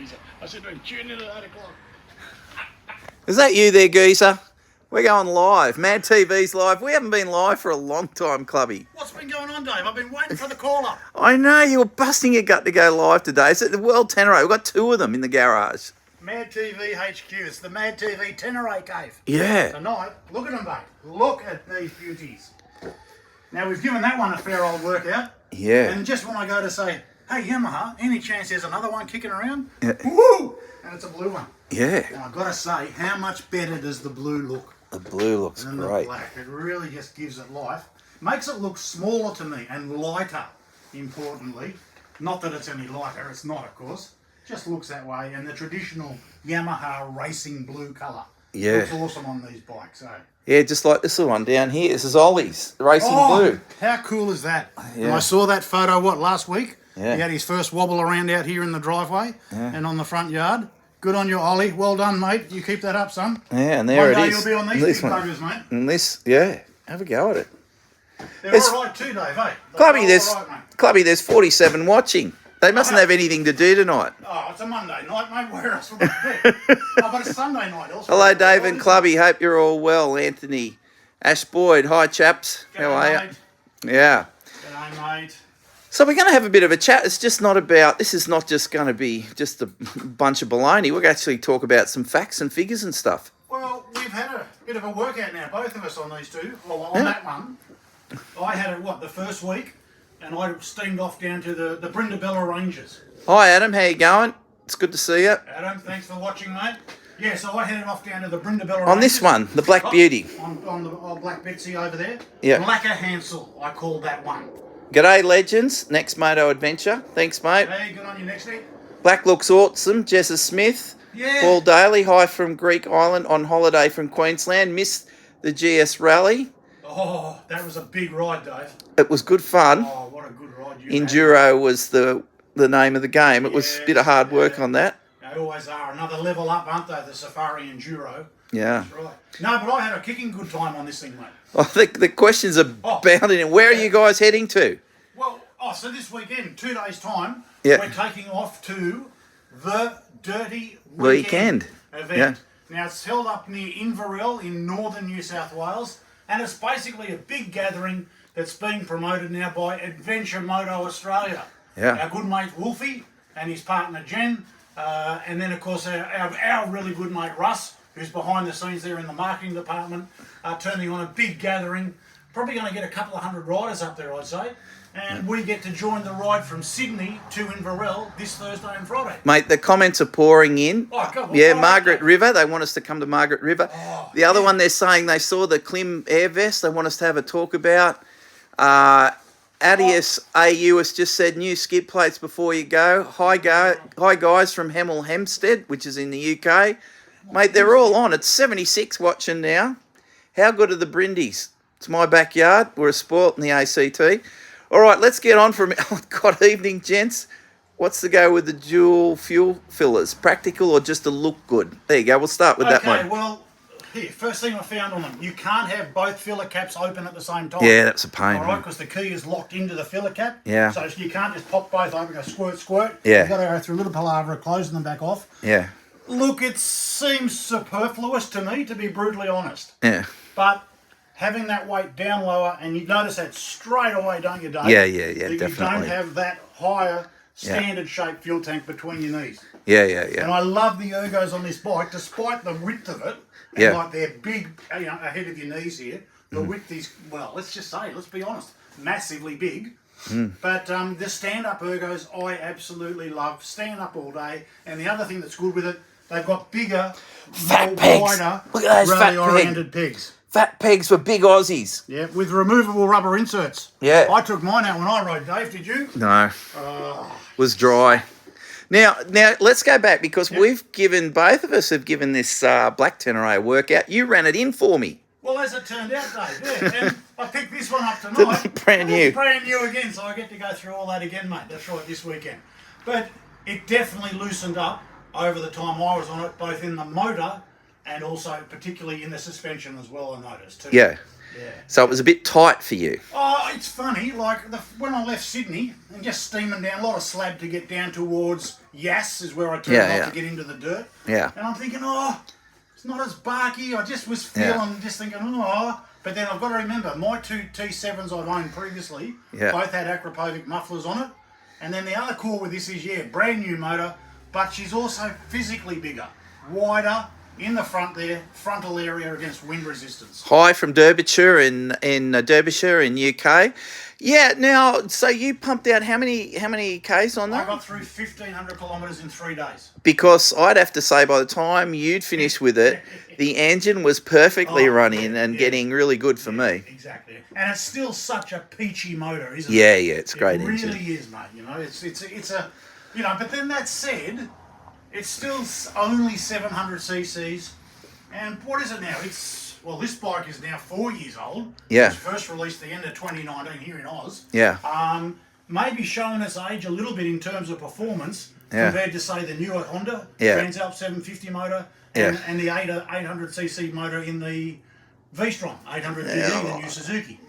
geezer. I said to him, tune in at 8 o'clock. Is that you there, geezer? We're going live. MADTV's live. We haven't been live for a long time, Clubby. What's been going on, Dave? I've been waiting for the call-up. I know, you were busting your gut to go live today. It's at the World Tenere. We've got two of them in the garage. MADTV HQ. It's the MADTV Tenere Cave. Yeah. Tonight, look at them, Dave. Look at these beauties. Now, we've given that one a fair old workout. Yeah. And just when I go to say, hey, Yamaha, any chance there's another one kicking around? Yeah. Woo! And it's a blue one. Yeah. Now, I've got to say, how much better does the blue look? The blue looks than great. the black. It really just gives it life. Makes it look smaller to me and lighter, importantly. Not that it's any lighter, it's not, of course. Just looks that way. And the traditional Yamaha racing blue colour. Yeah. Looks awesome on these bikes, eh? Yeah, just like this one down here. This is Ollie's Racing Blue. How cool is that? Yeah. And I saw that photo, last week? Yeah. He had his first wobble around out here in the driveway and on the front yard. Good on you, Ollie. Well done, mate. You keep that up, son. Yeah, and there One day it is. You'll be on these big buggers, mate. And this, yeah. Have a go at it. They're all right too, Dave, eh? Clubby, there's 47 watching. They mustn't have anything to do tonight. Oh, it's a Monday night, mate. Where else would it be? Oh, but it's Sunday night also. Hello, Dave and Clubby. Hope you're all well. Anthony, Ash Boyd. Hi, chaps. G'day, How are you? mate. Yeah. G'day, mate. So we're going to have a bit of a chat. It's just not about, this is not just going to be just a bunch of baloney. We're going to actually talk about some facts and figures and stuff. Well, we've had a bit of a workout now, both of us on these two. Well, on that one. I had it, the first week, and I steamed off down to the Brindabella Ranges. Hi, Adam. How you going? It's good to see you. Adam, thanks for watching, mate. Yeah, so I headed off down to the Brindabella On Ranges. this one, the Black Beauty. On the old Black Betsy over there. Yeah. Blacker Hansel, I called that one. G'day, legends. Next Moto Adventure. Thanks, mate. Hey, good on you, next week. Black looks awesome. Jessa Smith. Yeah. Paul Daly. Hi from Greek Island on holiday from Queensland. Missed the GS Rally. Oh, that was a big ride, Dave. It was good fun. Oh, what a good ride you had. Enduro was the name of the game. It was a bit of hard work on that. They always are. Another level up, aren't they? The Safari Enduro. Yeah. That's right. No, but I had a kicking good time on this thing, mate. I think the questions are bounding in. Where are you guys heading to? Well, so this weekend, 2 days' time, Yeah. we're taking off to the Dirty Weekend event. Yeah. Now, it's held up near Inverell in northern New South Wales, and it's basically a big gathering that's being promoted now by Adventure Moto Australia. Yeah. Our good mate Wolfie and his partner Jen, and then, of course, our really good mate Russ, who's behind the scenes there in the marketing department, turning on a big gathering. Probably going to get a couple of hundred riders up there, I'd say. And we get to join the ride from Sydney to Inverell this Thursday and Friday. Mate, the comments are pouring in. Oh, God, well, yeah, Margaret River. They want us to come to Margaret River. Oh, the other one, they're saying they saw the Klim air vest. They want us to have a talk about. Adius AU has just said new skid plates before you go. Hi guys from Hemel Hempstead, which is in the UK. Mate, they're all on. It's 76 watching now. How good are the Brindies? It's my backyard. We're a sport in the ACT. All right, let's get on from... Oh, God, evening, gents. What's the go with the dual fuel fillers? Practical or just to look good? There you go. We'll start with that one. Okay, well, here, first thing I found on them. You can't have both filler caps open at the same time. Yeah, that's a pain. All right, because the key is locked into the filler cap. Yeah. So you can't just pop both open, go squirt, squirt. Yeah. You've got to go through a little palaver of closing them back off. Yeah. Look, it seems superfluous to me, to be brutally honest. Yeah. But having that weight down lower, and you notice that straight away, don't you, Dave? Yeah, that definitely. You don't have that higher standard shaped fuel tank between your knees. Yeah. And I love the ergos on this bike, despite the width of it. And like they're big, ahead of your knees here. The width is, well, let's be honest, massively big. But the stand-up ergos, I absolutely love. Stand up all day. And the other thing that's good with it, they've got bigger, fat pegs. wider, look at those fat oriented pegs. Fat pegs for big Aussies. Yeah, with removable rubber inserts. Yeah. I took mine out when I rode, Dave. Did you? No. Was dry. Now, let's go back because both of us have given this Black Tenere workout. You ran it in for me. Well, as it turned out, Dave, yeah. And I picked this one up tonight. Brand new. Brand new again, so I get to go through all that again, mate. That's right, this weekend. But it definitely loosened up over the time I was on it, both in the motor and also particularly in the suspension as well, I noticed too. Yeah. Yeah. So it was a bit tight for you. Oh, it's funny. Like when I left Sydney and just steaming down, a lot of slab to get down towards Yass is where I turned off to get into the dirt. Yeah. And I'm thinking, oh, it's not as barky. I just was feeling, just thinking, oh. But then I've got to remember, my two T7s I've owned previously both had Acropovic mufflers on it. And then the other core with this is, brand new motor, but she's also physically bigger, wider, in the front there, frontal area against wind resistance. Hi from Derbyshire in Derbyshire in UK. Yeah, now, so you pumped out how many Ks on that? I got through 1,500 kilometres in 3 days. Because I'd have to say by the time you'd finished with it, the engine was perfectly running and getting really good for me. Exactly. And it's still such a peachy motor, isn't it? Yeah, it's great It engine. really is, mate. You know, it's a, you know, but then that said, it's still only 700 cc's. And what is it now? Well, this bike is now 4 years old. Yeah. It was first released the end of 2019 here in Oz. Yeah. Maybe showing its age a little bit in terms of performance compared to, say, the newer Honda Transalp 750 motor and the 800cc motor in the V-Strom 800DD, the new Suzuki.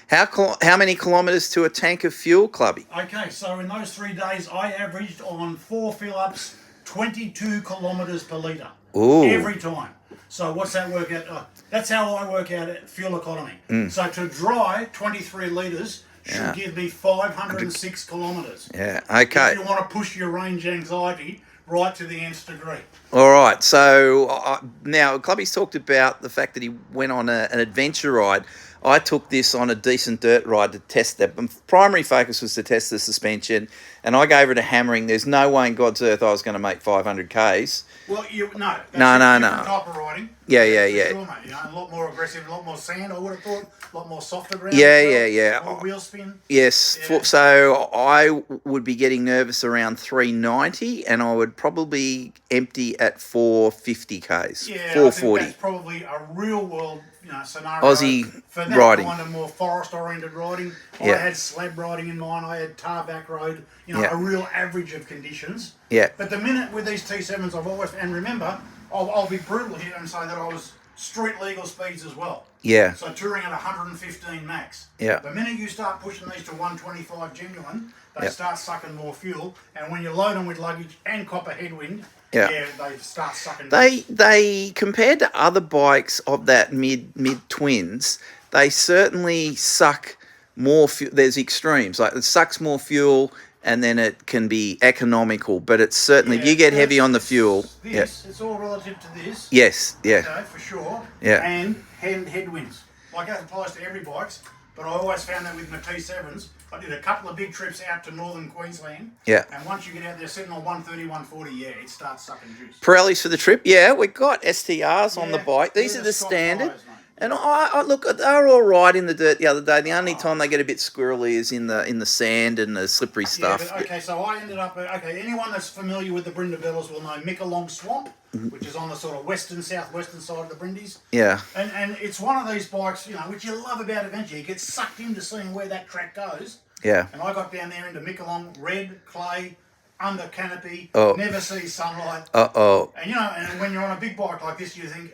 How many kilometres to a tank of fuel, Clubby? Okay, so in those 3 days, I averaged on 4 fill-ups 22 kilometres per litre. Ooh. Every time. So what's that work out? That's how I work out fuel economy. So to dry 23 litres should give me 506 kilometres. Yeah, okay. If you want to push your range anxiety right to the nth degree. All right, so now Clubby's talked about the fact that he went on an adventure ride. I took this on a decent dirt ride to test that. My primary focus was to test the suspension, and I gave it a hammering. There's no way in God's earth I was going to make 500 Ks. Well, no. No. Type of riding. Yeah. Sure, mate. You know, a lot more aggressive, a lot more sand, I would have thought. A lot more softer ground. Yeah. More wheel spin. Yes. Yeah. So I would be getting nervous around 390, and I would probably empty at 450 Ks. Yeah, 440. I think that's probably a real world, scenario. Aussie for that riding. kind of more forest-oriented riding. Yeah. I had slab riding in mine. I had tarback road. A real average of conditions. Yeah. But the minute with these T7s, I've always, and remember, I'll be brutal here and say that I was street legal speeds as well. Yeah. So touring at 115 max. Yeah. The minute you start pushing these to 125 genuine, they start sucking more fuel. And when you load them with luggage and copper headwind, they start sucking. They compared to other bikes of that mid twins, they certainly suck more fuel. There's extremes, like it sucks more fuel, and then it can be economical. But it's certainly if you get heavy on the fuel. It's all relative to this. Yes. Yeah. Okay, for sure. Yeah. And headwinds. Like that applies to every bikes. But I always found that with my T7s, I did a couple of big trips out to northern Queensland. Yeah. And once you get out there sitting on 130, 140, it starts sucking juice. Pirellis for the trip. Yeah, we got STRs on the bike. These are the Scott standard. tyres, mate. And I look, they're all right in the dirt the other day. The only time they get a bit squirrely is in the sand and the slippery stuff. Yeah, but, okay, so I ended up... anyone that's familiar with the Brindabellas will know Mickalong Swamp, which is on the sort of southwestern side of the Brindies. Yeah. And it's one of these bikes, which you love about adventure. You get sucked into seeing where that track goes. Yeah. And I got down there into Mickalong, red, clay, under canopy, never see sunlight. Uh-oh. And, and when you're on a big bike like this, you think,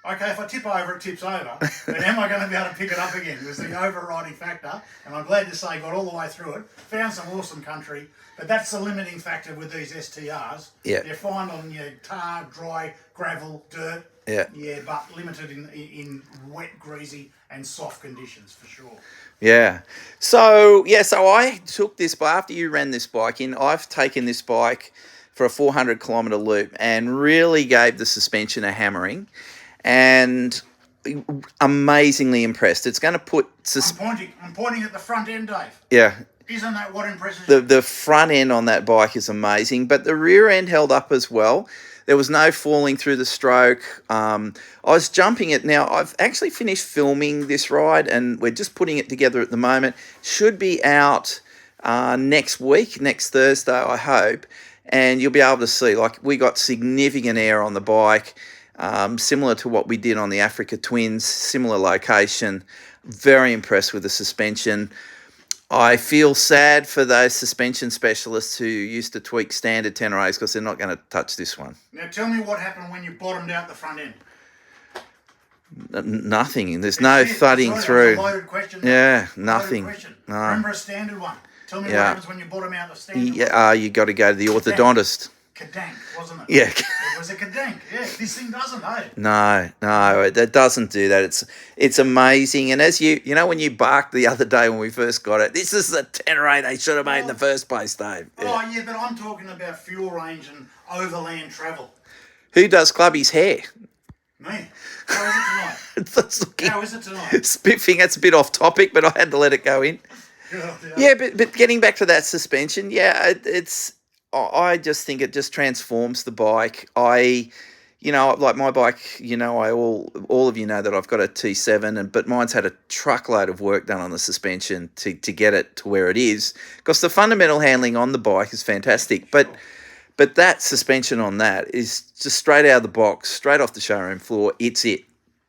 okay, if I tip over, it tips over, but am I going to be able to pick it up again? It was the overriding factor, and I'm glad to say got all the way through it, found some awesome country, but that's the limiting factor with these STRs. Yeah. You find on tar, dry, gravel, dirt, but limited in wet, greasy, and soft conditions for sure. Yeah. So I took this, but after you ran this bike in, I've taken this bike for a 400 kilometre loop and really gave the suspension a hammering. And amazingly impressed. It's going to put... I'm pointing at the front end, Dave. Yeah. Isn't that what impresses you? The front end on that bike is amazing, but the rear end held up as well. There was no falling through the stroke. I was jumping it. Now, I've actually finished filming this ride, and we're just putting it together at the moment. Should be out next week, next Thursday, I hope. And you'll be able to see, we got significant air on the bike. Similar to what we did on the Africa Twins, similar location. Very impressed with the suspension. I feel sad for those suspension specialists who used to tweak standard 1008s because they're not going to touch this one. Now tell me what happened when you bottomed out the front end. Nothing. There's no That's it. thudding That's right. through. That was a loaded question. Yeah, Loaded nothing. question. No. Remember a standard one? Tell me what Yeah. happens when you bottom out the standard one. Yeah, you got to go to the orthodontist. Kadank, wasn't it? Yeah. It was a kadank. Yeah, this thing doesn't, eh? No, it doesn't do that. It's amazing. And as you know, when you barked the other day when we first got it, this is the tenere they should have made in the first place, Dave. Yeah. Oh, yeah, but I'm talking about fuel range and overland travel. Who does Clubby's hair? Me. How is it tonight? That's looking How is it tonight? spiffing. That's a bit off topic, but I had to let it go in. Yeah, but getting back to that suspension, yeah, I just think it just transforms the bike. Like my bike, all of you know that I've got a T7, but mine's had a truckload of work done on the suspension to get it to where it is. Because the fundamental handling on the bike is fantastic, but that suspension on that is just straight out of the box, straight off the showroom floor. It's it.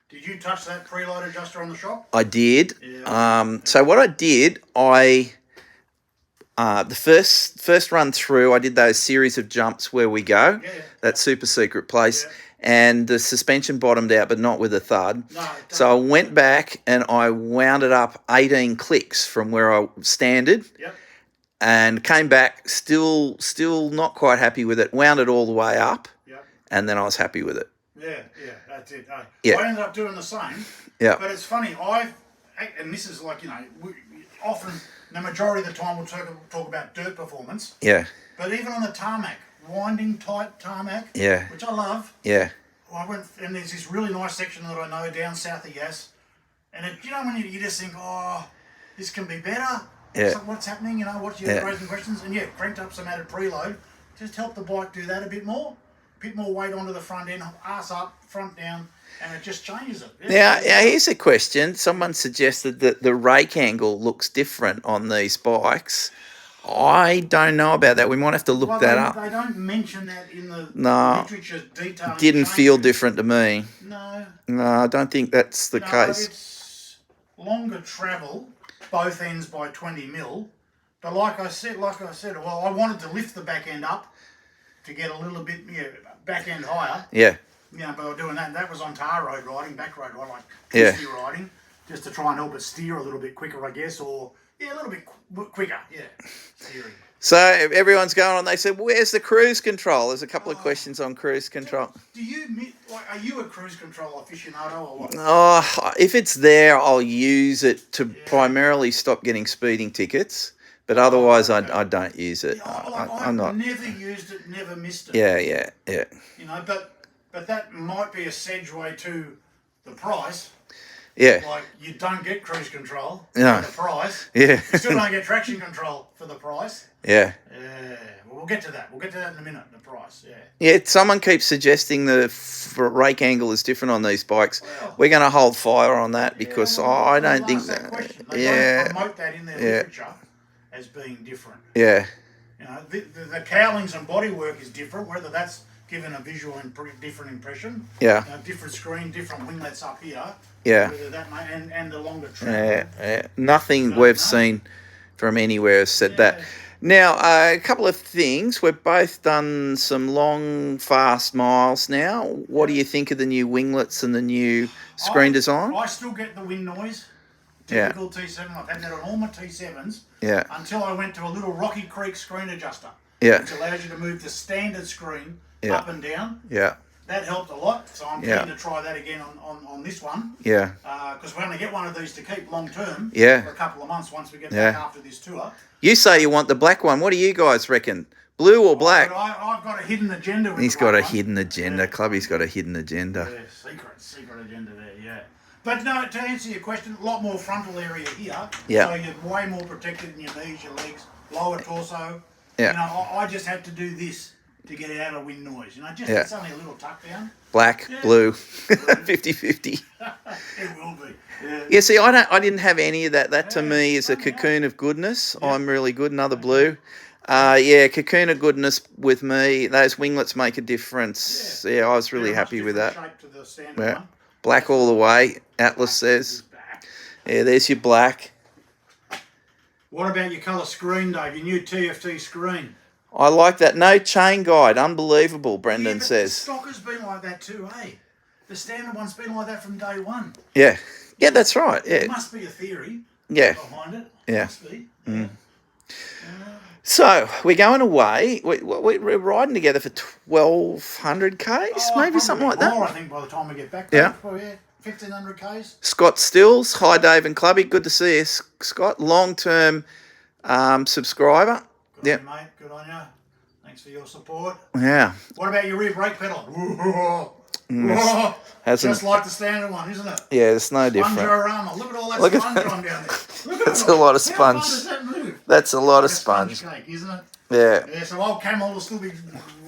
Did you touch that preload adjuster on the shop? I did. Yeah. So what I did, the first run through, I did those series of jumps where we go, that super secret place, and the suspension bottomed out, but not with a thud. No, so I went back and I wound it up 18 clicks from where I standard. Yep. And came back, still not quite happy with it. Wound it all the way up, and then I was happy with it. Yeah, that's it. Yeah. I ended up doing the same. Yeah. But it's funny, and this is like, often, the majority of the time we'll talk about dirt performance. Yeah. But even on the tarmac, winding tight tarmac, Yeah. which I love. Yeah. I went, and there's this really nice section that I know down south of Yass, and when you just think, oh, this can be better. Yeah. So what's happening? What's your raising questions? And cranked up some added preload. Just help the bike do that a bit more weight onto the front end, ass up, front down, and it just changes it. Now, here's a question. Someone suggested that the rake angle looks different on these bikes. I don't know about that. We might have to look that up. They don't mention that in the literature detail. Didn't feel different to me. No. No, I don't think that's the case. It's longer travel, both ends by 20 mil. But like I said, well, I wanted to lift the back end up to get a little bit back end higher. Yeah. By doing that, and that was on tar road riding, back road riding, like twisty riding, just to try and help it steer a little bit quicker, I guess, or a little bit quicker, steering. So everyone's going on. They said, "Where's the cruise control?" There's a couple of questions on cruise control. Are you a cruise control aficionado or what? Oh, if it's there, I'll use it to primarily stop getting speeding tickets. But otherwise, I don't use it. I've never used it, never missed it. Yeah. But that might be a segue to the price. Yeah. Like, you don't get cruise control for No. the price. Yeah. You still don't get traction control for the price. Yeah. Yeah. Well, we'll get to that. We'll get to that in a minute, the price. Yeah. Yeah, someone keeps suggesting the rake angle is different on these bikes. We're going to hold fire on that because I don't think that. They don't promote that in their literature as being different. Yeah. The cowlings and bodywork is different, whether that's given a visual and different impression. Yeah. Different screen, different winglets up here. Yeah. Whether that and the longer travel. Yeah. Nothing we've seen from anywhere has said that. Now, a couple of things. We've both done some long, fast miles now. What do you think of the new winglets and the new screen design? I still get the wind noise. Typical T7. I've had that on all my T7s. Yeah. Until I went to a little Rocky Creek screen adjuster. Yeah. Which allows you to move the standard screen up and down. Yeah. That helped a lot, so I'm keen to try that again on this one. Yeah. Because we only get one of these to keep long term. Yeah. For a couple of months once we get back after this tour. You say you want the black one. What do you guys reckon? Blue or black? I've got a hidden agenda with He's the got a black one. hidden agenda. Clubby's got a hidden agenda. Yeah, secret agenda there, yeah. But no, to answer your question, a lot more frontal area here. Yeah. So you're way more protected in your knees, your legs, lower torso. Yeah. I just had to do this to get out of wind noise. It's only a little tuck down. Black, blue, 50-50. It will be. Yeah. Yeah, see, I didn't have any of that. That to me is a cocoon of goodness. Yeah. I'm really good. Another blue. Cocoon of goodness with me. Those winglets make a difference. Yeah, I was really happy with that. Shape to the standard one. Black all the way, Atlas says. Yeah, there's your black. What about your colour screen, Dave? Your new TFT screen? I like that. No chain guide. Unbelievable, Brendan says. The stock has been like that too, eh? the standard one's been like that from day one. Yeah. Yeah, that's right. There Yeah. must be a theory Yeah. behind it. Yeah. Must be. Yeah. So we're going away. We're riding together for 1,200 Ks, maybe probably something like more, that. I think by the time we get back. Yeah. Probably, 1,500 Ks. Scott Stills, hi Dave and Clubby, good to see you, Scott. Long-term subscriber. Good on you, mate. Good on you. Thanks for your support. Yeah. What about your rear brake pedal? Hasn't- Just like the standard one, isn't it? Yeah, it's no different. Sponge-orama. Look at all that Look at sponge that. on down there. Look at That's it all. a lot of How sponge. fun does that move? That's a lot of Like a sponge. cake, isn't it? Yeah. Yeah, so old Camel will still be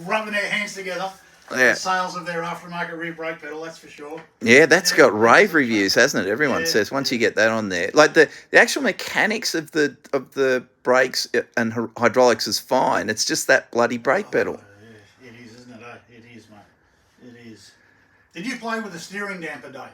rubbing their hands together. Yeah. The sales of their aftermarket rear brake pedal, that's for sure. Yeah, that's got rave reviews, hasn't it? Everyone Yeah, says once you get that on there, like the actual mechanics of the brakes and hydraulics is fine. It's just that bloody brake pedal. It is, isn't it? It is, mate. It is. Did you play with the steering damper, Dave?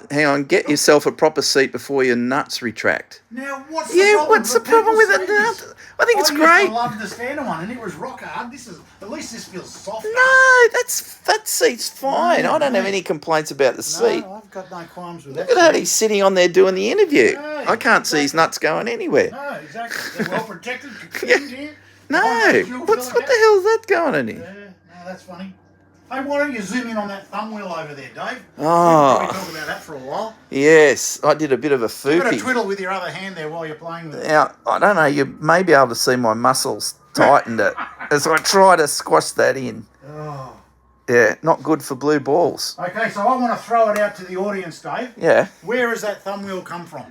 Hang on, get yourself a proper seat before your nuts retract. Now, what's Yeah, the problem? what's the problem with it now? I think it's great. I love the standard one, and it was rock hard. At least this feels soft. No, that seat's fine. I don't have any complaints about the seat. No, I've got no qualms with that. Look at that, he's sitting on there doing the interview. Yeah, I can't see his exactly. nuts going anywhere. No, exactly. They're well protected. Yeah. Here. No, Behind that dual what filler the gap. hell's that going in Yeah, here? no, that's funny. Hey, why don't you zoom in on that thumb wheel over there, Dave? Oh. We can talk about that for a while. Yes, I did a bit of a You've got to foopy. twiddle with your other hand there while you're playing with it. Now, I don't know, you may be able to see my muscles tightened it as I try to squash that in. Oh. Yeah, not good for blue balls. Okay, so I want to throw it out to the audience, Dave. Yeah. Where has that thumb wheel come from?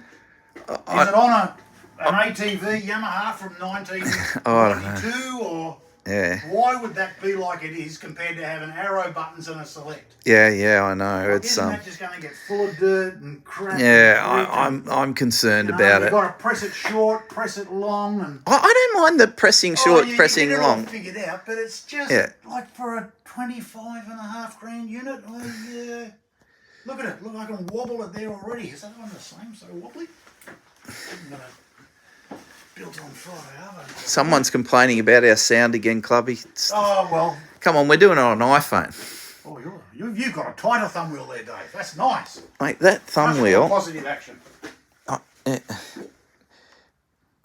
Is I- it on an ATV Yamaha from 1992 or Yeah. why would that be like it is compared to having arrow buttons and a select? Yeah, I know. It's Isn't that just going to get full of dirt and crap? yeah, and grit I'm concerned and, about You've it. got to press it short, press it long, and I don't mind the pressing short, you pressing get it all long. figured out, but it's just Yeah. like for a 25.5 grand unit. Yeah. Look at it. Look, I can wobble it there already. Is that one the same? So wobbly? I'm gonna built on Friday, aren't I? Someone's complaining about our sound again, Clubby. Oh well. Come on, we're doing it on an iPhone. Oh, you've got a tighter thumb wheel there, Dave. That's nice. Mate, that thumb Much more wheel. positive action. Yeah.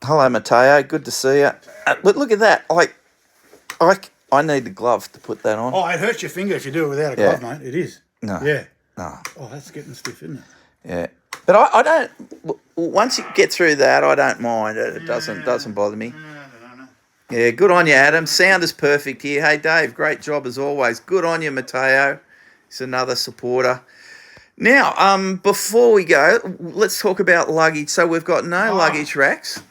Hello, Mateo. Good to see you. But look at that. I need the glove to put that on. Oh, it hurts your finger if you do it without a Yeah. glove, mate. It is. No. Yeah. No. Oh, that's getting stiff, isn't it? Yeah. But I don't. Once you get through that, I don't mind it. It doesn't bother me. No. Yeah. Good on you, Adam. Sound is perfect here. Hey, Dave. Great job as always. Good on you, Mateo. He's another supporter. Now, before we go, let's talk about luggage. So we've got no luggage racks.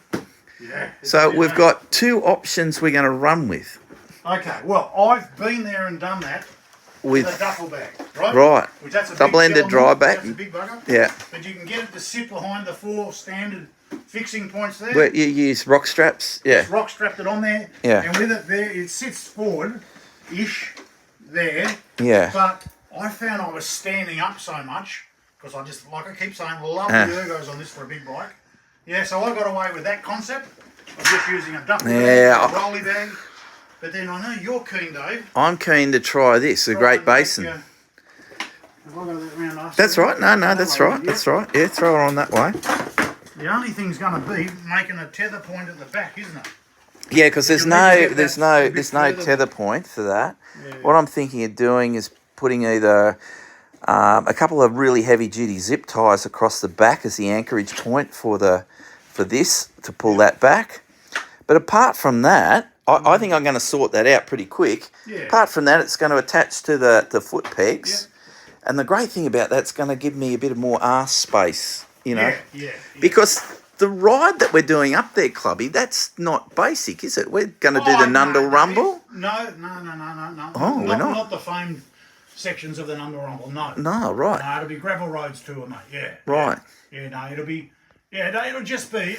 Yeah. So we've got two options we're going to run with. Okay, well, I've been there and done that with a With duffel bag, right? right, Which that's a double-ended big dry element, back. That's a big bugger. Yeah. But you can get it to sit behind the 4 standard fixing points there. Where you use rock straps. Yeah. It's rock strapped it on there. Yeah. And with it there, it sits forward-ish there. Yeah. But I found I was standing up so much, because I just, like I keep saying, love the ergos on this for a big bike. Yeah, so I got away with that concept of just using a duffel Yeah. bag, a rolly bag. But then I know you're keen, Dave. I'm keen to try this, the Great Basin. Have I got that round after? That's right. No, that's way, right. yeah. That's right. Yeah, throw it on that way. The only thing's going to be making a tether point at the back, isn't it? Yeah, because there's You need to no get there's that no a bit there's no further. tether point for that. Yeah. What I'm thinking of doing is putting either a couple of really heavy duty zip ties across the back as the anchorage point for this to pull that back. But apart from that, I think I'm going to sort that out pretty quick. Yeah. Apart from that, it's going to attach to the foot pegs. And the great thing about that's going to give me a bit of more arse space, you know. Yeah. Because the ride that we're doing up there, Clubby, that's not basic, is it? We're going to do the Nundle Rumble? No. Oh, we're not. Not the famed sections of the Nundle Rumble, no. No, right. No, it'll be gravel roads tour, mate, yeah. Right. Yeah, no, it'll just be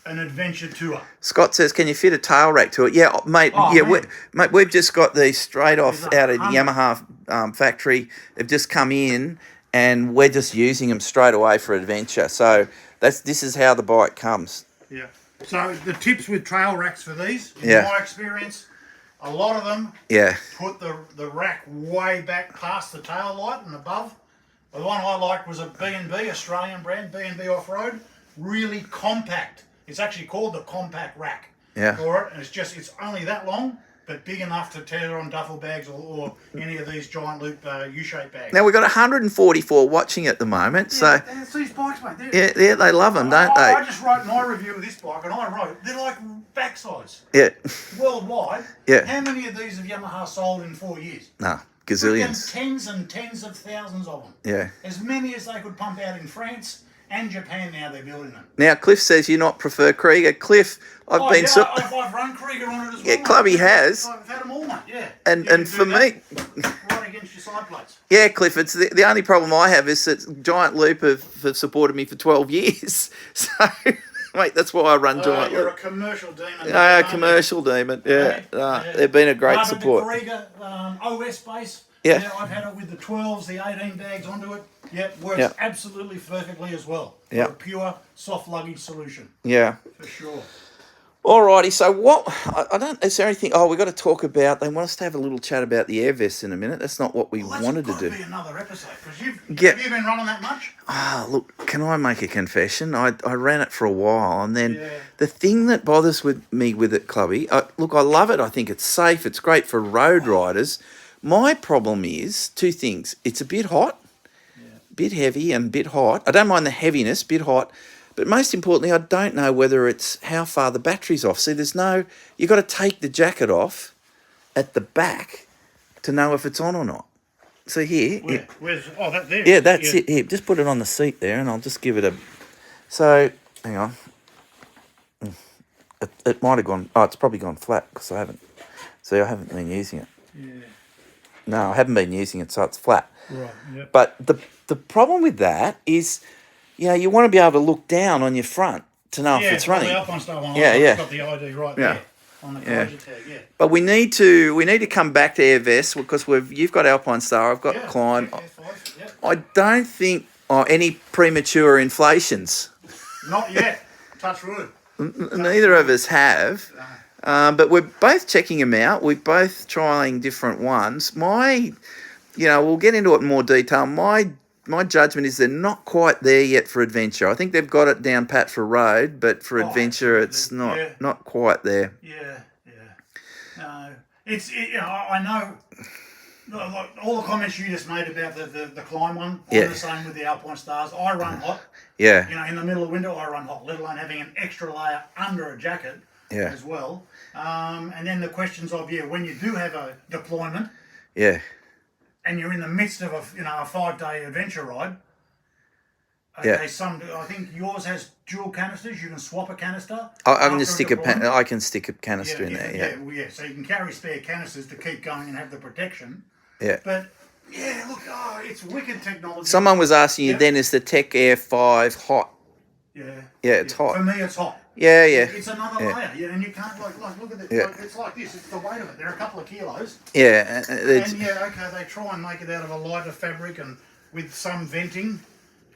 an adventure tour. Scott says, can you fit a tail rack to it? Yeah, mate. Oh, yeah, man. mate, we've just got these straight off There's a out of the hundred. Yamaha factory. They've just come in, and we're just using them straight away for adventure. So this is how the bike comes. Yeah. So the tips with trail racks for these, in Yeah. my experience, A lot of them Yeah. put the rack way back past the tail light and above. The one I liked was a B&B, Australian brand, B&B Off-Road. Really compact. It's actually called the compact rack for it. And it's only that long, but big enough to tear on duffel bags or any of these giant loop U-shaped bags. Now, we've got 144 watching at the moment, so... It's these bikes, mate. Yeah, they love them, don't they? I just wrote my review of this bike, and I wrote, they're like back size. Yeah. Worldwide. Yeah. How many of these have Yamaha sold in 4 years? No, gazillions. Tens and tens of thousands of them. Yeah. As many as they could pump out in France and Japan now they're building them. Now, Cliff says you not prefer Krieger. Cliff, I've run Krieger on it as well. Yeah, Clubby has. I've had them all, mate, yeah. And for me... Right against your side plates. Yeah, Cliff, it's the only problem I have is that Giant Loop have supported me for 12 years. So, mate, that's why I run Giant You're Loop. a commercial demon. Commercial demon, yeah. They've been a great support. The Krieger OS base. Yeah. I've had it with the 12s, the 18 bags onto it. Works absolutely perfectly as well. Yeah. For a pure soft luggage solution. Yeah. For sure. Alrighty, so what, is there anything, we've got to talk about, they want us to have a little chat about the air vests in a minute. That's not what we wanted to do. That's got to be another episode, because have you been running that much? Look, can I make a confession? I ran it for a while, and then the thing that bothers me with it, Clubby, look, I love it. I think it's safe. It's great for road riders. My problem is two things. It's a bit hot, bit heavy and bit hot. I don't mind the heaviness, bit hot. But most importantly, I don't know whether it's how far the battery's off. See, you've got to take the jacket off at the back to know if it's on or not. So here. That there. Yeah, that's it. Here, just put it on the seat there and I'll just give it a... So, hang on. It might have gone... it's probably gone flat because I haven't been using it. Yeah. No, I haven't been using it, so it's flat. Right, yep. But the problem with that is... you want to be able to look down on your front to know if it's running. The Alpine Star one. It's got the ID right there on the closure tag. But we need to come back to air vests because you've got Alpine Star, I've got Climb. I don't think any premature inflations. Not yet. Touch wood. Neither of us have. But we're both checking them out. We're both trying different ones. We'll get into it in more detail. My judgment is they're not quite there yet for adventure. I think they've got it down pat for road, but for adventure, it's not quite there. Yeah. No, I know. Like all the comments you just made about the Climb one, I'm the same with the Alpine Stars. I run hot. Yeah. In the middle of winter, I run hot, let alone having an extra layer under a jacket as well. And then the questions of, when you do have a deployment. Yeah. And you're in the midst of a 5-day adventure ride. Okay, I think yours has dual canisters. You can swap a canister. I can just stick I can stick a canister in there. Yeah. So you can carry spare canisters to keep going and have the protection. Yeah. But look, it's wicked technology. Someone was asking you then, is the Tech Air 5 hot? Yeah. Yeah, it's hot. For me, it's hot. Yeah. It's another layer, and you can't look at it. Yeah. It's like this. It's the weight of it. They're a couple of kilos. Yeah. They try and make it out of a lighter fabric and with some venting,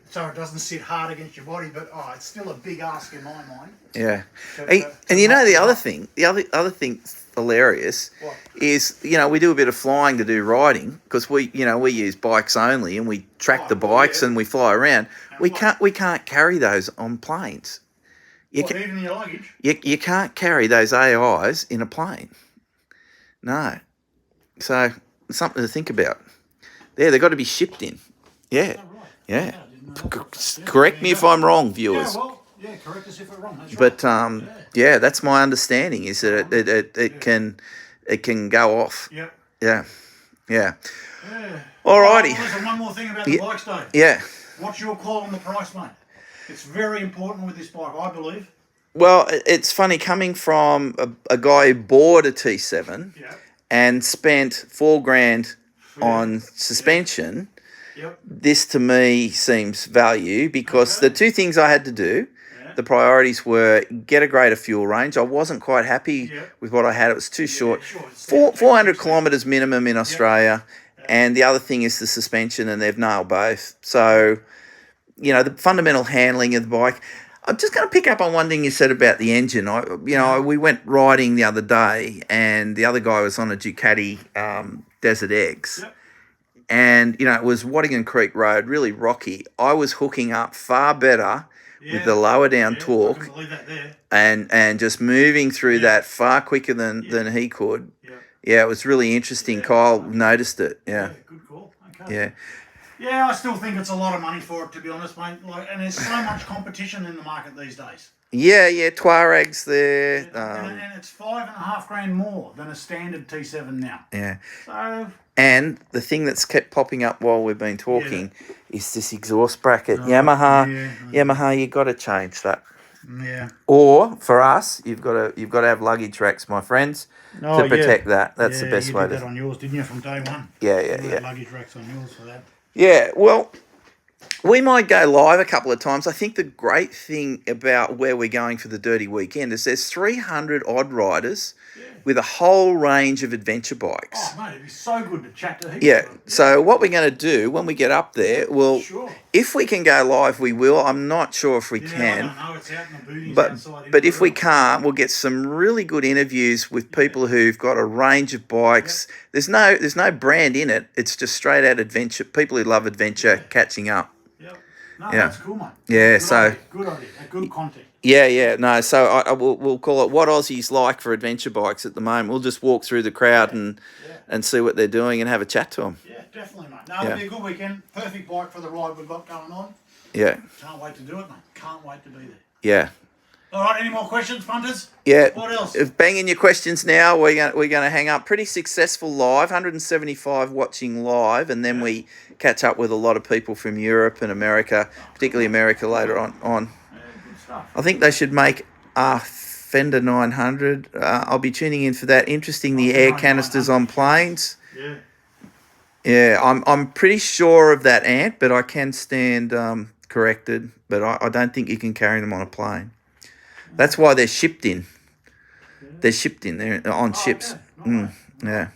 so it doesn't sit hard against your body. But it's still a big ask in my mind. Yeah. And the other thing, thing's hilarious is we do a bit of flying to do riding because we use bikes only and we track the bikes and we fly around. We can't carry those on planes. Even in your luggage? You can't carry those AIs in a plane. No. So, it's something to think about. They've got to be shipped in. Yeah. Oh, right. Yeah. Yeah, Correct me if I'm wrong, viewers. Correct us if we're wrong. That's but, right. that's my understanding is that it can go off. Yeah. Yeah. Alrighty. Listen, one more thing about the bikes, Dave. Yeah. What's your call on the price, mate? It's very important with this bike, I believe. Well, it's funny coming from a guy who bought a T7 and spent $4,000 on suspension. Yep. This to me seems value because the two things I had to do, the priorities were get a greater fuel range. I wasn't quite happy with what I had. It was too short. 400 kilometres minimum in Australia. And the other thing is the suspension, and they've nailed both. So, the fundamental handling of the bike. I'm just going to pick up on one thing you said about the engine. We went riding the other day, and the other guy was on a Ducati Desert X. Yep. And, it was Waddingham Creek Road, really rocky. I was hooking up far better with the lower down I torque can believe that there. and just moving through that far quicker than he could. Yeah. Yeah, it was really interesting. Kyle noticed it. Yeah. Good call. Okay. Yeah. Yeah, I still think it's a lot of money for it, to be honest, mate. And there's so much competition in the market these days. Yeah, Tuaregs there. And it's $5,500 more than a standard T7 now. Yeah. So. And the thing that's kept popping up while we've been talking is this exhaust bracket. Yamaha, you got to change that. Yeah. Or for us, you've got to have luggage racks, my friends, to protect that. That's the best way to. You did that on yours, didn't you, from day one? Yeah. Luggage racks on yours for that. Yeah, well, we might go live a couple of times. I think the great thing about where we're going for the Dirty Weekend is there's 300 odd riders with a whole range of adventure bikes. Oh, mate, it'd be so good to chat to heaps. Yeah, so what we're going to do when we get up there, if we can go live, we will. I'm not sure if we can. I don't know. It's out in the booties outside. But if we can't, we'll get some really good interviews with people who've got a range of bikes. There's no brand in it. It's just straight out adventure. People who love adventure catching up. Yep. No, that's cool, mate. Yeah, Good idea. Good content. Yeah. No, so we'll call it What Aussies Like for Adventure Bikes at the moment. We'll just walk through the crowd and see what they're doing and have a chat to them. Yeah, definitely, mate. No, it'll be a good weekend. Perfect bike for the ride we've got going on. Yeah. Can't wait to do it, mate. Can't wait to be there. Yeah. All right, any more questions, punters? Yeah. What else? Bang in your questions now. We're going to hang up. Pretty successful live, 175 watching live, and then we catch up with a lot of people from Europe and America, particularly America later on. Yeah, good stuff. I think they should make a Fender 900. I'll be tuning in for that. Interesting, the air canisters on planes. Yeah. Yeah, I'm pretty sure of that amp, but I can stand corrected. But I don't think you can carry them on a plane. That's why they're shipped in. They're shipped in. They're on ships. Yeah.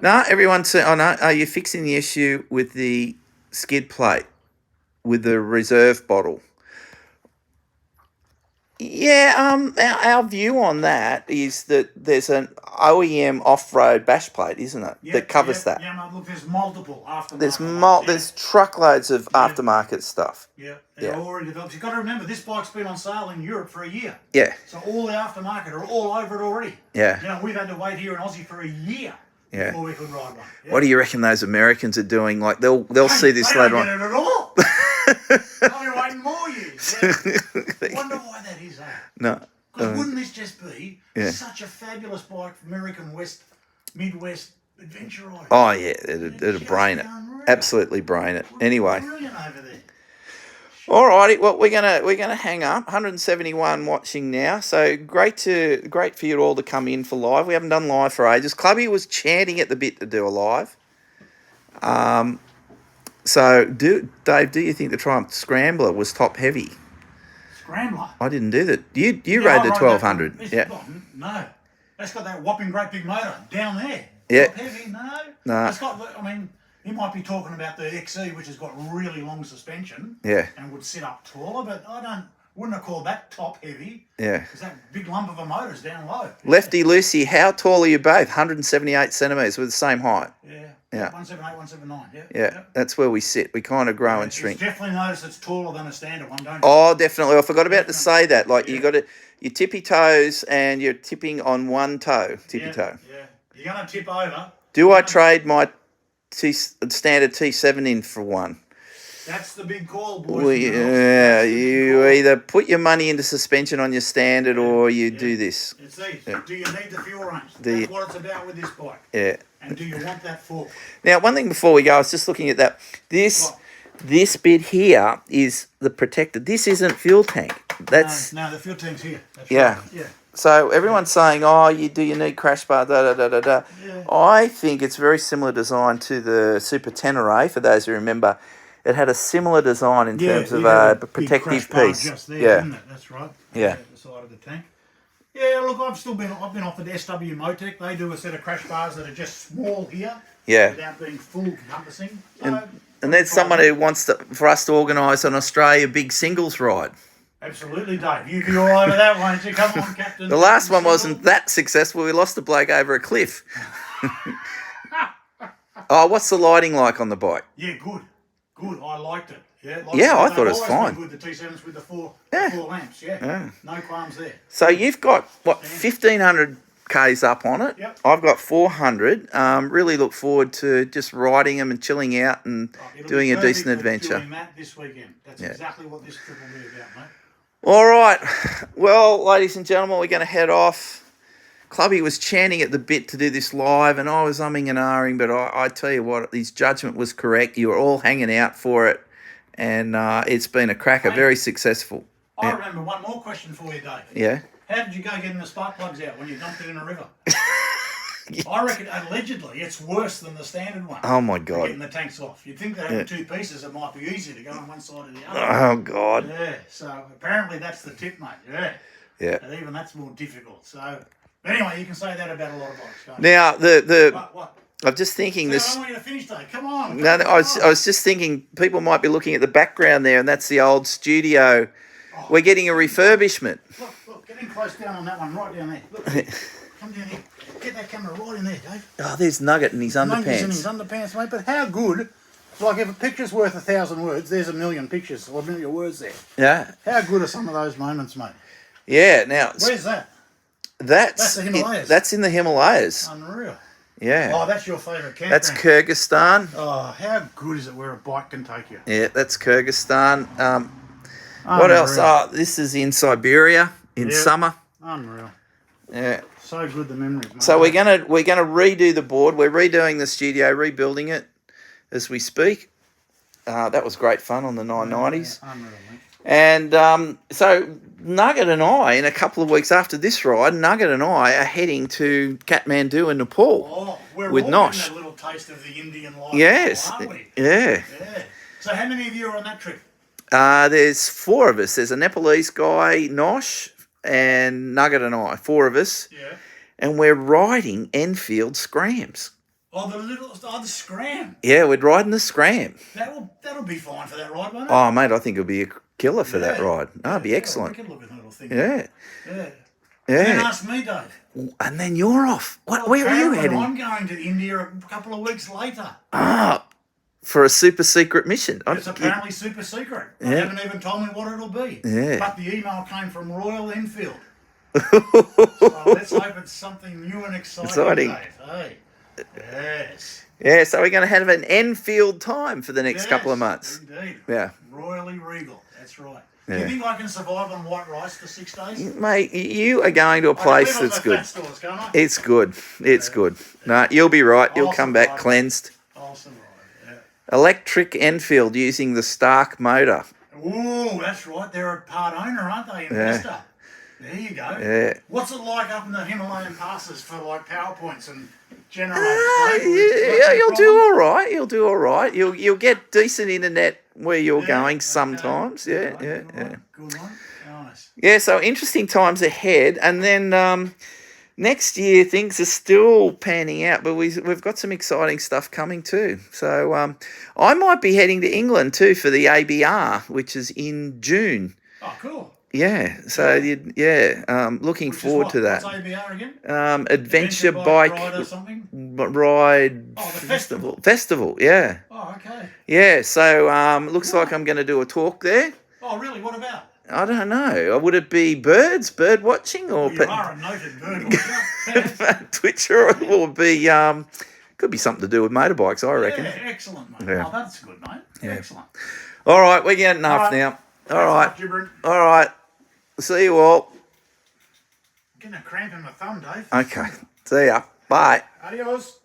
No, everyone said, oh no, are you fixing the issue with the skid plate with the reserve bottle? Yeah, our view on that is that there's an OEM off-road bash plate, isn't it, that covers that? Yeah, mate, look, there's multiple aftermarket. There's truckloads of aftermarket stuff. Yeah, they're already developed. You've got to remember, this bike's been on sale in Europe for a year. Yeah. So all the aftermarket are all over it already. Yeah. We've had to wait here in Aussie for a year before we could ride one. Yeah. What do you reckon those Americans are doing? Like they'll see this later on. They don't get it at all. I'll be waiting more years. Yeah. Wonder why that is, eh? No. Because wouldn't this just be such a fabulous bike for American Midwest adventure riding? Oh yeah, it'd brain it. Absolutely brain it. Anyway. Brilliant over there. Alrighty, well we're gonna hang up. 171 watching now. So great for you all to come in for live. We haven't done live for ages. Clubby was chanting at the bit to do a live. So Dave, do you think the Triumph Scrambler was top heavy? Scrambler? I didn't do that. You rode the 1200. Yeah. No. That's got that whopping great big motor down there. Yeah. Top heavy, no. No. It's got, he might be talking about the XE, which has got really long suspension. Yeah. And would sit up taller, but wouldn't have called that top heavy. Yeah. Because that big lump of a motor's down low. Lefty Lucy, how tall are you both? 178 centimetres. We're the same height. Yeah. Yeah. 178, 179. Yeah. That's where we sit. We kind of grow and shrink. Definitely notice it's taller than a standard one, don't you? Oh, definitely. I forgot about to say that. Like you got to your tippy toes and you're tipping on one toe. Tippy toe. Yeah. You're going to tip over. Do I trade my standard T7 in for one? That's the big call, boys. You either put your money into suspension on your standard or you do this. It's these. Yeah. Do you need the fuel range? That's what it's about with this bike. Yeah. And do you want that fork? Now, one thing before we go, I was just looking at that. This bit here is the protector. This isn't fuel tank. That's no, the fuel tank's here. That's right. Yeah. So everyone's saying, "Oh, do you need crash bar?" Yeah. I think it's very similar design to the Super Tenere. For those who remember, it had a similar design in terms of a protective piece. Just there, isn't it? That's right. Yeah. At the side of the tank. Yeah, look, I've been offered SW Motec. They do a set of crash bars that are just small here. Yeah. Without being full encompassing. And there's someone who wants for us to organise an Australia big singles ride. Absolutely, Dave. You be all over that, won't you? Come on, Captain. The last one wasn't that successful. We lost a bloke over a cliff. Oh, what's the lighting like on the bike? Yeah, good. Good. I liked it. Yeah, Yeah, I thought it was fine. Good, the T7s with the four lamps. Yeah. Yeah. No qualms there. So you've got, what, 1,500 Ks up on it? Yep. I've got 400. Really look forward to just riding them and chilling out and doing a decent adventure. Doing that this weekend. That's exactly what this trip will be about, mate. All right. Well, ladies and gentlemen, we're going to head off. Clubby was chanting at the bit to do this live, and I was umming and ahhing, but I tell you what, his judgment was correct. You were all hanging out for it, and it's been a cracker, very successful. I remember one more question for you, Dave. Yeah? How did you go getting the spark plugs out when you dumped it in a river? I reckon, allegedly, it's worse than the standard one. Oh, my God. Getting the tanks off. You'd think that having two pieces, it might be easier to go on one side or the other. Oh, God. Yeah, so apparently that's the tip, mate. Yeah. Yeah. And even that's more difficult. So, anyway, you can say that about a lot of bikes, can't you? Now, What? I'm just thinking So I this. don't want you to finish, Dave. Come on. No, I was just thinking people might be looking at the background there, and that's the old studio. Oh. We're getting a refurbishment. Look, get in close down on that one, right down there. Look, come down here. Get that camera right in there, Dave. Oh, there's Nugget in his Monkeys in underpants. his underpants, mate. But how good? Like if a picture's worth 1,000 words, there's a million pictures or a million words there. Yeah. How good are some of those moments, mate? Yeah. Now, Where's that? that's the Himalayas. That's in the Himalayas. Unreal. Yeah. Oh, that's your favourite campground. That's Kyrgyzstan. Oh, how good is it where a bike can take you? Yeah, that's Kyrgyzstan. What else? Oh, this is in Siberia in summer. Unreal. Yeah. So good, the memories, mate. So we're gonna redo the board. We're redoing the studio, rebuilding it as we speak. That was great fun on the 990s. Yeah, unreal, mate. And so Nugget and I, in a couple of weeks after this ride, Nugget and I are heading to Kathmandu in Nepal. Oh, we're with all Nosh. getting a little taste of the Indian life, Yes. aren't we? Yeah. Yeah. So how many of you are on that trip? There's 4 of us. There's a Nepalese guy, Nosh, and Nugget and I, 4 of us. Yeah. And we're riding Enfield Scrams. Oh, the scram. Yeah, we're riding the Scram. That'll be fine for that ride, won't it? Oh, mate, I think it'll be a killer for that ride. Oh, it'll be excellent. Wicked looking little thing. Yeah. Yeah. Yeah. Then ask me, Dave. And then you're off. Where are you Apparently heading? I'm going to India a couple of weeks later. Ah, for a super secret mission. It's apparently super secret. They haven't even told me what it'll be. Yeah. But the email came from Royal Enfield. So let's hope it's something new and exciting. Dave. Hey. Yes. Yeah, so we're going to have an Enfield time for the next couple of months. Indeed. Yeah. Royally regal. That's right. Yeah. Do you think I can survive on white rice for 6 days? Mate, you are going to a place that's good. Fat stores, can't I? It's good. It's good. No, you'll be right. You'll come back cleansed. I'll survive, yeah. Electric Enfield using the Stark motor. Ooh, that's right. They're a part owner, aren't they, investor? There you go. Yeah. What's it like up in the Himalayan passes for like PowerPoints and generators? Yeah, you'll do all right. You'll do all right. You'll get decent internet where you're going sometimes. Yeah. Good one. Nice. Yeah, so interesting times ahead. And then next year things are still panning out, but we've got some exciting stuff coming too. So I might be heading to England too for the ABR, which is in June. Oh, cool. Yeah, so looking forward to that. What's ABR again? Adventure bike ride or something? ride Oh, the festival. Festival, yeah. Oh, okay. Yeah, so looks like I'm going to do a talk there. Oh, really? What about? I don't know. Would it be bird watching, or Well, you are a noted bird watcher. Twitcher, or will it be could be something to do with motorbikes, I reckon. Yeah, excellent, mate. Yeah. Oh, that's good, mate. Yeah. Excellent. All right, we're getting enough now. All right. See you all. I'm getting a cramp in my thumb, Dave. Okay. See ya. Bye. Adios.